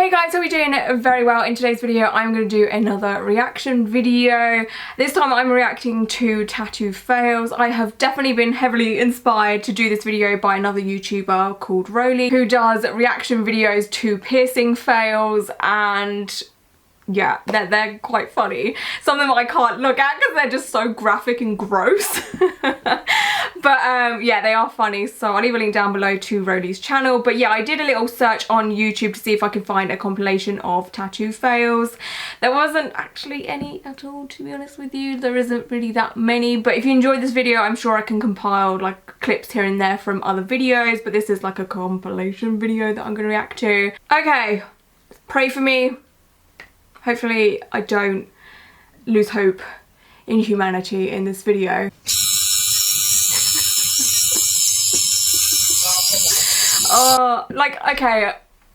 Hey guys, how are we doing? Very well. In today's video I'm going to do another reaction video. This time I'm reacting to tattoo fails. I have definitely been heavily inspired to do this video by another YouTuber called Rolly, who does reaction videos to piercing fails, and yeah, they're quite funny. Some of them I can't look at because they're just so graphic and gross. But yeah, they are funny, so I'll leave a link down below to Rolly's channel. But yeah, I did a little search on YouTube to see if I could find a compilation of tattoo fails. There wasn't actually any at all, to be honest with you. There isn't really that many, but if you enjoyed this video, I'm sure I can compile like clips here and there from other videos, but this is like a compilation video that I'm going to react to. Okay, pray for me. Hopefully I don't lose hope in humanity in this video. Like, okay,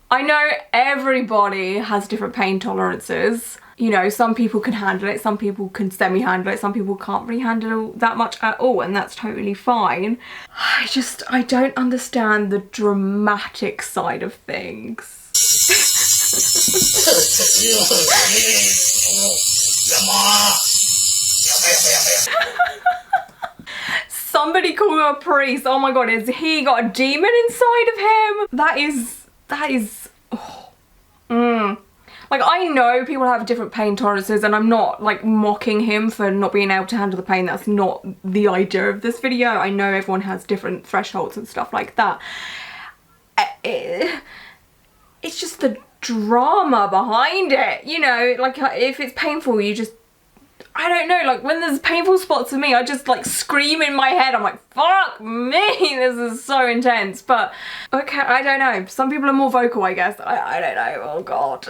I know everybody has different pain tolerances. You know, some people can handle it, some people can semi-handle it, some people can't really handle that much at all, and that's totally fine. I don't understand the dramatic side of things. Somebody call him a priest. Oh my god, has he got a demon inside of him? That is oh. Like, I know people have different pain tolerances, and I'm not like mocking him for not being able to handle the pain. That's not the idea of this video. I know everyone has different thresholds and stuff like that. It's just the drama behind it, you know. Like, if it's painful, you just, I don't know, like when there's painful spots for me, I just like scream in my head. I'm like, fuck me, this is so intense. But okay, I don't know, some people are more vocal, I guess. I don't know. Oh god.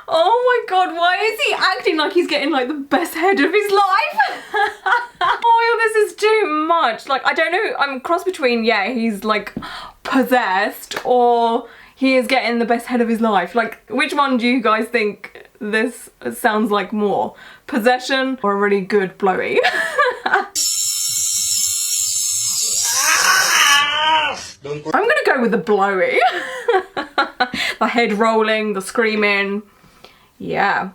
Oh my god, why is he acting like he's getting like the best head of his life? Oh, this is too much. Like, I don't know, I'm cross between, yeah, he's like possessed, or he is getting the best head of his life. Like, which one do you guys think this sounds like more? Possession or a really good blowy? I'm gonna go with the blowy. The head rolling, the screaming. Yeah.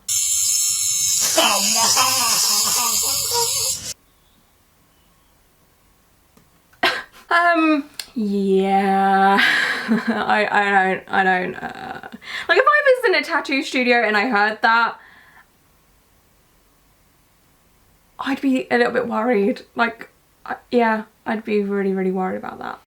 Yeah. I don't, like, if I was in a tattoo studio and I heard that, I'd be a little bit worried. Like, yeah, I'd be really, really worried about that.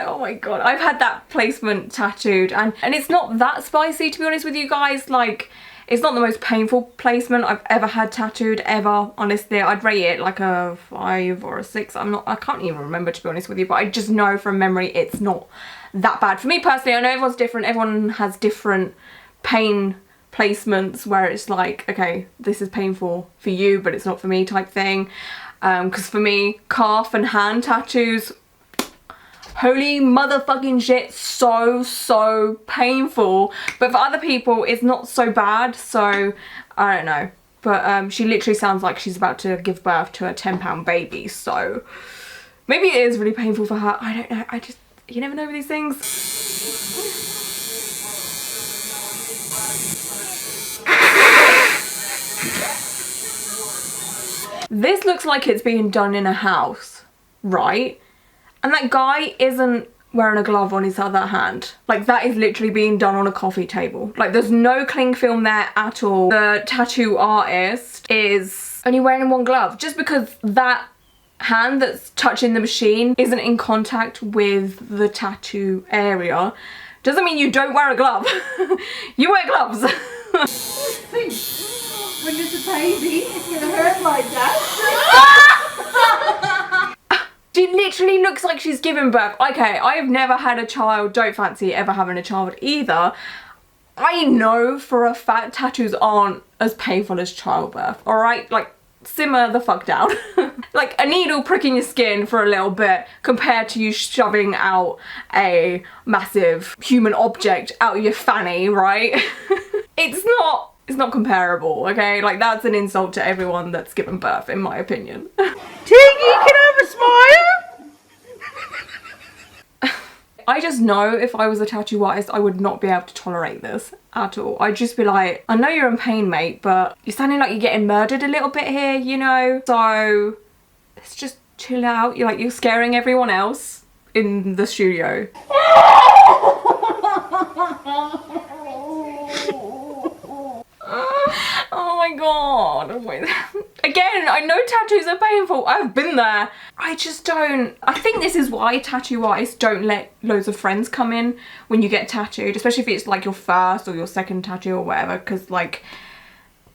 Oh my god, I've had that placement tattooed, and it's not that spicy, to be honest with you guys. Like, it's not the most painful placement I've ever had tattooed, ever. Honestly, I'd rate it like a 5 or a 6. I can't even remember, to be honest with you, but I just know from memory it's not that bad. For me personally, I know everyone's different, everyone has different pain placements where it's like, okay, this is painful for you, but it's not for me type thing. Because for me, calf and hand tattoos, holy motherfucking shit, so painful. But for other people, it's not so bad, so I don't know. But she literally sounds like she's about to give birth to a 10-pound baby, so maybe it is really painful for her. I don't know. You never know with these things. This looks like it's being done in a house, right? And that guy isn't wearing a glove on his other hand. Like, that is literally being done on a coffee table. Like, there's no cling film there at all. The tattoo artist is only wearing one glove. Just because that hand that's touching the machine isn't in contact with the tattoo area doesn't mean you don't wear a glove. You wear gloves. When it's a baby, it's gonna hurt like that. She literally looks like she's given birth. Okay, I have never had a child, don't fancy ever having a child either. I know for a fact tattoos aren't as painful as childbirth, alright? Like, simmer the fuck down. Like a needle pricking your skin for a little bit compared to you shoving out a massive human object out of your fanny, right? It's not comparable, okay? Like, that's an insult to everyone that's given birth, in my opinion. Tiggy, can I have a smile? I just know if I was a tattoo artist, I would not be able to tolerate this at all. I'd just be like, I know you're in pain, mate, but you're sounding like you're getting murdered a little bit here, you know? So let's just chill out. You're scaring everyone else in the studio. Oh my god. Again, I know tattoos are painful. I've been there. I just don't. I think this is why tattoo artists don't let loads of friends come in when you get tattooed, especially if it's like your first or your second tattoo or whatever, because like,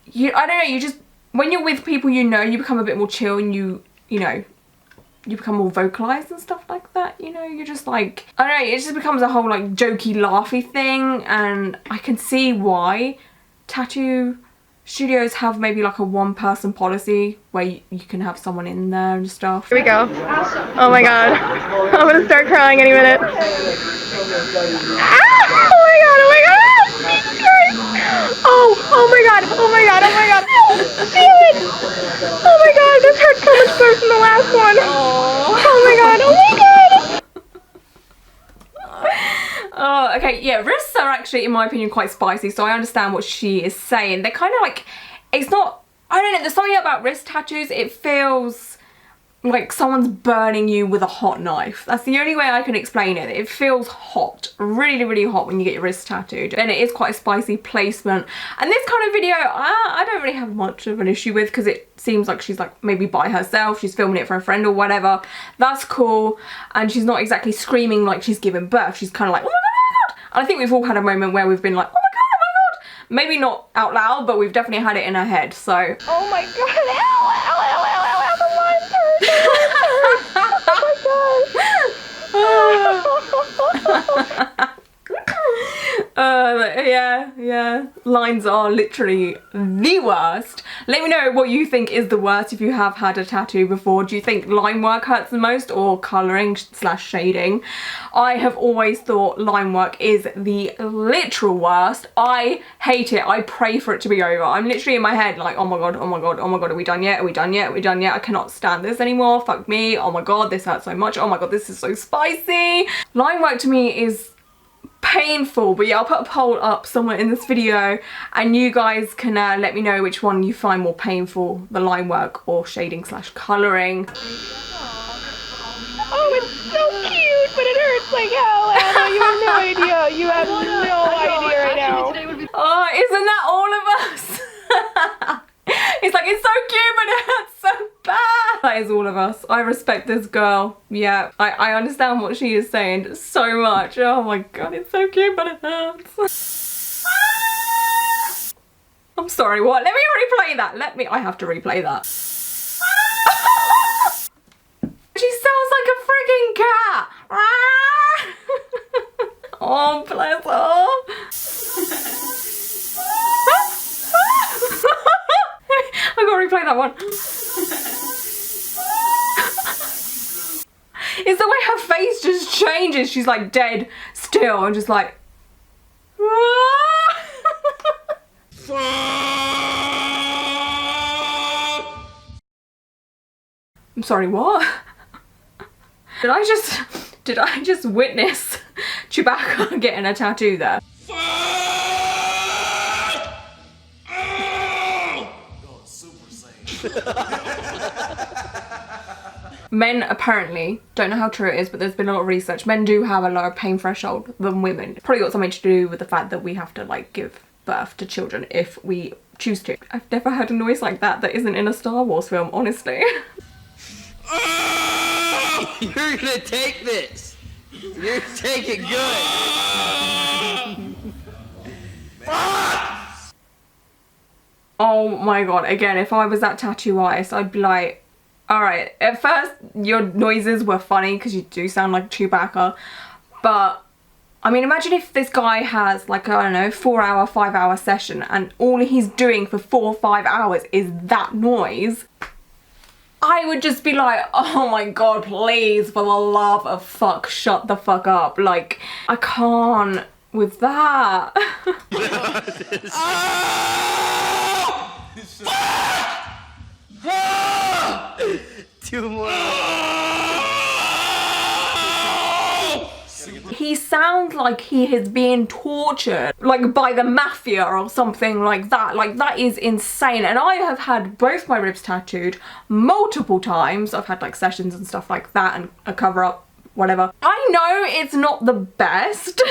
I don't know, you just, when you're with people you know, you become a bit more chill and you know, you become more vocalized and stuff like that, you know? You're just like, I don't know, it just becomes a whole like jokey, laughy thing, and I can see why tattoo studios have maybe like a one-person policy where you can have someone in there and stuff. Here we go. Oh my god. I'm gonna start crying any minute. Ah! Oh my god, oh my god! Jesus Christ! Oh my god, oh my god, oh my god! Feel it! Oh my god, this hurt so much worse than the last one! Oh my god, oh my god! Oh, okay, yeah, wrists are actually, in my opinion, quite spicy, so I understand what she is saying. They're kind of like, it's not, I don't know, there's something about wrist tattoos, it feels like someone's burning you with a hot knife. That's the only way I can explain it. It feels hot, really, really hot when you get your wrist tattooed, and it is quite a spicy placement. And this kind of video, I don't really have much of an issue with, because it seems like she's like maybe by herself, she's filming it for a friend or whatever. That's cool, and she's not exactly screaming like she's giving birth. She's kind of like, oh my god, oh my god. And I think we've all had a moment where we've been like, oh my god, oh my god. Maybe not out loud, but we've definitely had it in our head, so. Oh my god, ow, ow, ow, ow, ow, ow, the lines hurt, the lines hurt. Oh my god. Yeah, lines are literally the worst. Let me know what you think is the worst if you have had a tattoo before. Do you think line work hurts the most or colouring / shading? I have always thought line work is the literal worst. I hate it. I pray for it to be over. I'm literally in my head like, oh my god, oh my god, oh my god, are we done yet? Are we done yet? Are we done yet? I cannot stand this anymore. Fuck me. Oh my god, this hurts so much. Oh my god, this is so spicy. Line work to me is painful, but yeah, I'll put a poll up somewhere in this video and you guys can let me know which one you find more painful, the line work or shading / colouring. Oh, it's so cute, but it hurts like hell, Anna. You have no idea. You have no idea right now. Oh, isn't that all of us? It's like, it's so cute, but it hurts so bad. That is all of us. I respect this girl. Yeah, I understand what she is saying so much. Oh my god, it's so cute, but it hurts. I'm sorry, what? Let me replay that. I have to replay that. She sounds like a freaking cat. Oh, bless her. I gotta replay that one. It's the way her face just changes. She's like dead still and just like. I'm sorry, what? Did I just witness Chewbacca getting a tattoo there? Men apparently, don't know how true it is, but there's been a lot of research, men do have a lower pain threshold than women. Probably got something to do with the fact that we have to like give birth to children if we choose to. I've never heard a noise like that isn't in a Star Wars film, honestly. You're gonna take this. You're gonna take it good. Oh my god, again, if I was that tattoo artist, I'd be like, Alright, at first your noises were funny because you do sound like Chewbacca, but I mean, imagine if this guy has like, I don't know, 4-hour, 5-hour session and all he's doing for 4 or 5 hours is that noise. I would just be like, oh my god, please, for the love of fuck, shut the fuck up. Like, I can't with that. Two more. He sounds like he is being tortured, like by the mafia or something like that. Like, that is insane. And I have had both my ribs tattooed multiple times. I've had like sessions and stuff like that and a cover up, whatever. I know it's not the best,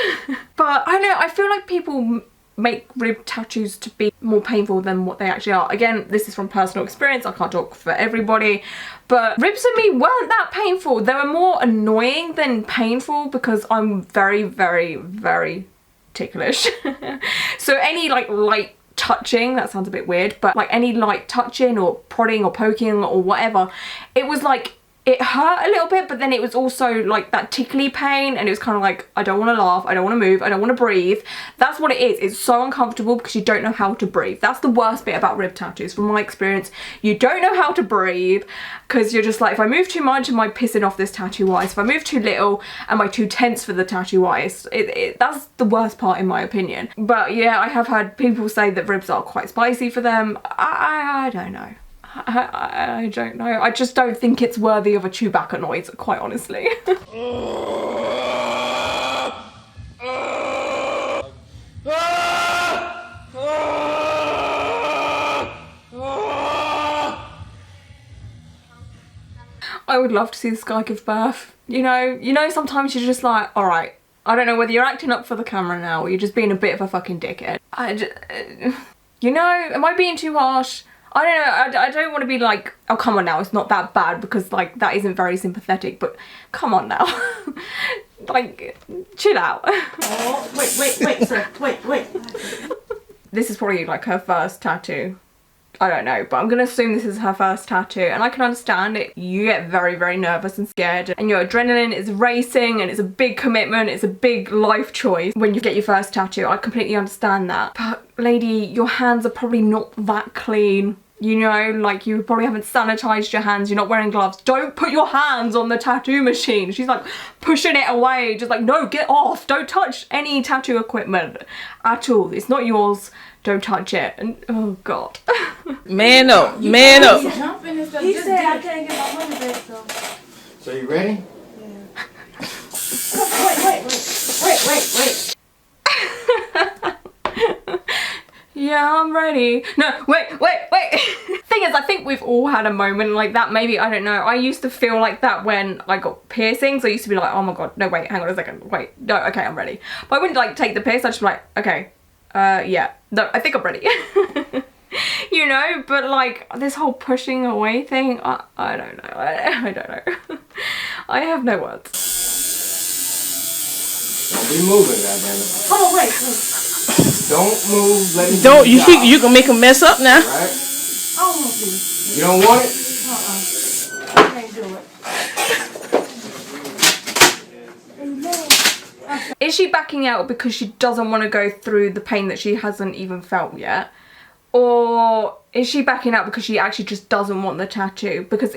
but I know, I feel like people make rib tattoos to be more painful than what they actually are. Again, this is from personal experience, I can't talk for everybody, but ribs for me weren't that painful. They were more annoying than painful because I'm very, very, very ticklish. So any like light touching, that sounds a bit weird, but like any light touching or prodding or poking or whatever, it was like, it hurt a little bit, but then it was also like that tickly pain, and it was kind of like, I don't want to laugh, I don't want to move, I don't want to breathe. That's what it is. It's so uncomfortable because you don't know how to breathe. That's the worst bit about rib tattoos from my experience. You don't know how to breathe because you're just like, if I move too much, am I pissing off this tattoo artist? If I move too little, am I too tense for the tattoo artist? That's the worst part in my opinion. But yeah, I have had people say that ribs are quite spicy for them. I don't know. I don't know. I just don't think it's worthy of a Chewbacca noise, quite honestly. I would love to see this guy give birth. You know, sometimes you're just like, all right, I don't know whether you're acting up for the camera now or you're just being a bit of a fucking dickhead. You know, am I being too harsh? I don't know, I don't want to be like, oh come on now, it's not that bad, because like that isn't very sympathetic, but come on now. Like, chill out. Oh, wait, sir, wait. This is probably like her first tattoo. I don't know, but I'm gonna assume this is her first tattoo, and I can understand it. You get very, very nervous and scared, and your adrenaline is racing, and it's a big commitment, it's a big life choice when you get your first tattoo. I completely understand that. But lady, your hands are probably not that clean. You know, like you probably haven't sanitized your hands, you're not wearing gloves. Don't put your hands on the tattoo machine. She's like pushing it away, just like, no, get off. Don't touch any tattoo equipment at all. It's not yours. Don't touch it. And oh god. Man up, man up. He said I can't get my money back, So you ready? Wait. Yeah, I'm ready. No, wait. Thing is, I think we've all had a moment like that. Maybe, I don't know. I used to feel like that when I got piercings. I used to be like, oh my god, no, wait, hang on a second. Wait, no, okay, I'm ready. But I wouldn't like take the piss. I'd just be like, okay, yeah, no, I think I'm ready. You know, but like this whole pushing away thing, I don't know. I don't know. I have no words. Don't be moving, goddammit. Oh, wait. Don't move, let me Don't, do you the think job, you can make a mess up now? right? I don't want to. You don't want it? I can't do it. Is she backing out because she doesn't want to go through the pain that she hasn't even felt yet? Or is she backing out because she actually just doesn't want the tattoo? Because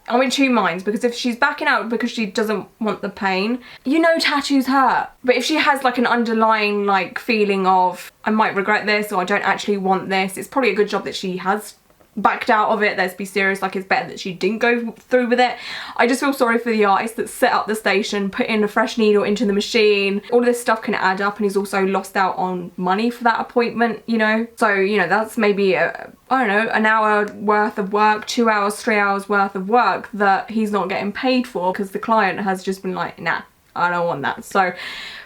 I'm in two minds, because if she's backing out because she doesn't want the pain, you know tattoos hurt. But if she has like an underlying like feeling of, I might regret this or I don't actually want this, it's probably a good job that she has backed out of it. Let's be serious, like it's better that she didn't go through with it. I just feel sorry for the artist that set up the station, put in a fresh needle into the machine. All of this stuff can add up, and he's also lost out on money for that appointment, you know? So, you know, that's maybe I don't know, an hour worth of work, 2 hours, 3 hours worth of work that he's not getting paid for because the client has just been like, nah, I don't want that. So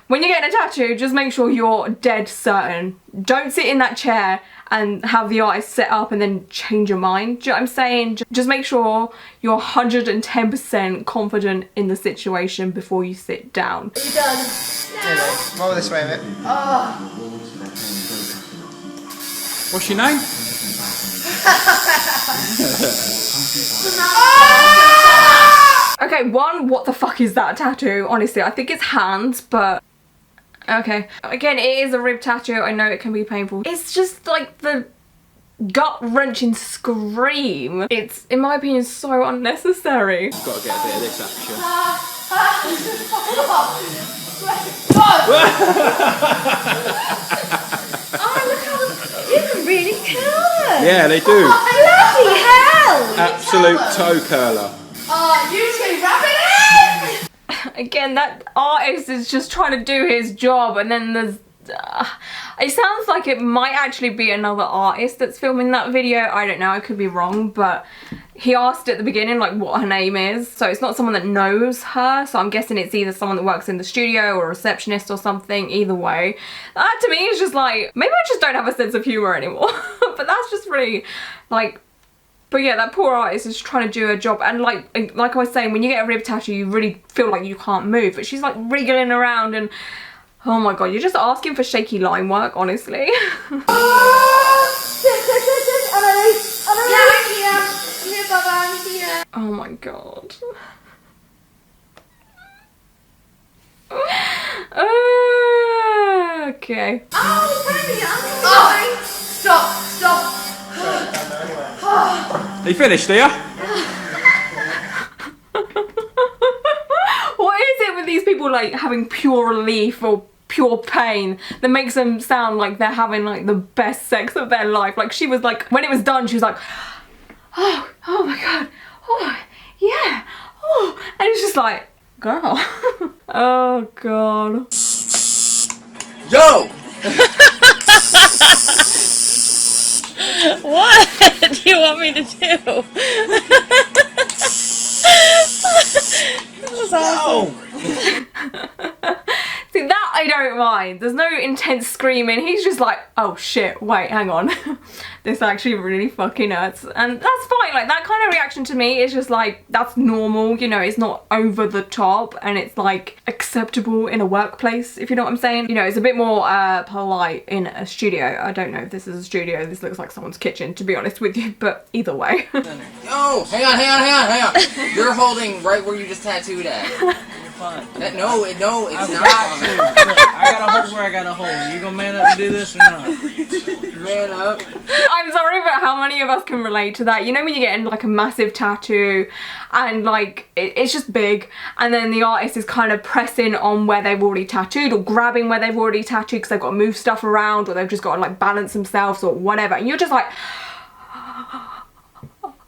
when you're getting a tattoo, just make sure you're dead certain. Don't sit in that chair and have the artist set up and then change your mind. Do you know what I'm saying? Just make sure you're 110% confident in the situation before you sit down. Are you done? Come over this way a bit. Oh. What's your name? Okay, one, what the fuck is that tattoo? Honestly, I think it's hands, but okay. Again, it is a rib tattoo. I know it can be painful. It's just like the gut-wrenching scream. It's, in my opinion, so unnecessary. Got to get a bit of this action. Oh, look how you can really curl. Yeah, they do. Bloody hell! Absolute toe curler. Oh, you two rub it in! Again, that artist is just trying to do his job, and then there's it sounds like it might actually be another artist that's filming that video. I don't know, I could be wrong, but he asked at the beginning like what her name is, so it's not someone that knows her, so I'm guessing it's either someone that works in the studio or a receptionist or something. Either way, that to me is just like, maybe I just don't have a sense of humor anymore. But that's just really like, but yeah, that poor artist is trying to do her job, and like I was saying, when you get a rib tattoo you really feel like you can't move, but she's like wriggling around, and oh my god, you're just asking for shaky line work, honestly. Oh my god. Okay. Oh, stop. Are you finished, are you? What is it with these people like having pure relief or pure pain that makes them sound like they're having like the best sex of their life? Like she was like, when it was done, she was like, oh my god, oh yeah, oh, and it's just like, girl. Oh god. Yo! What do you want me to do? That was awesome. See, that I don't mind. There's no intense screaming. He's just like, oh shit, wait, hang on. This actually really fucking hurts. And that's fine. Like, that kind of reaction to me is just like, that's normal. You know, it's not over the top, and it's like acceptable in a workplace, if you know what I'm saying. You know, it's a bit more polite in a studio. I don't know if this is a studio. This looks like someone's kitchen, to be honest with you, but either way. Yo, hang on. You're holding right where you just tattooed at. Fine. No, it's not. Look, I gotta hold where I gotta hold. You gonna man up and do this or not? Man up. I'm sorry, but how many of us can relate to that? You know when you get in like a massive tattoo and like it's just big, and then the artist is kind of pressing on where they've already tattooed or grabbing where they've already tattooed because they've got to move stuff around, or they've just got to like balance themselves or whatever, and you're just like,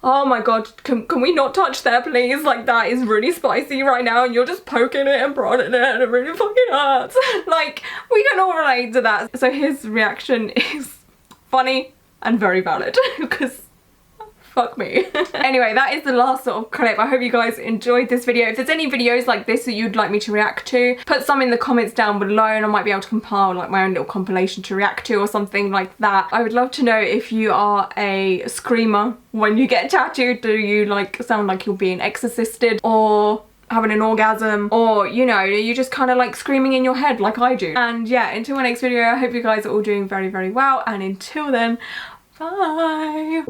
oh my god, can we not touch there please? Like, that is really spicy right now, and you're just poking it and prodding it, and it really fucking hurts. Like, we can all relate to that. So his reaction is funny and very valid, because fuck me. Anyway, that is the last sort of clip. I hope you guys enjoyed this video. If there's any videos like this that you'd like me to react to, put some in the comments down below, and I might be able to compile like my own little compilation to react to or something like that. I would love to know if you are a screamer when you get tattooed. Do you like sound like you're being exorcisted, or having an orgasm, or you know, you just kind of like screaming in your head like I do? And yeah, until my next video, I hope you guys are all doing very, very well, and until then, bye.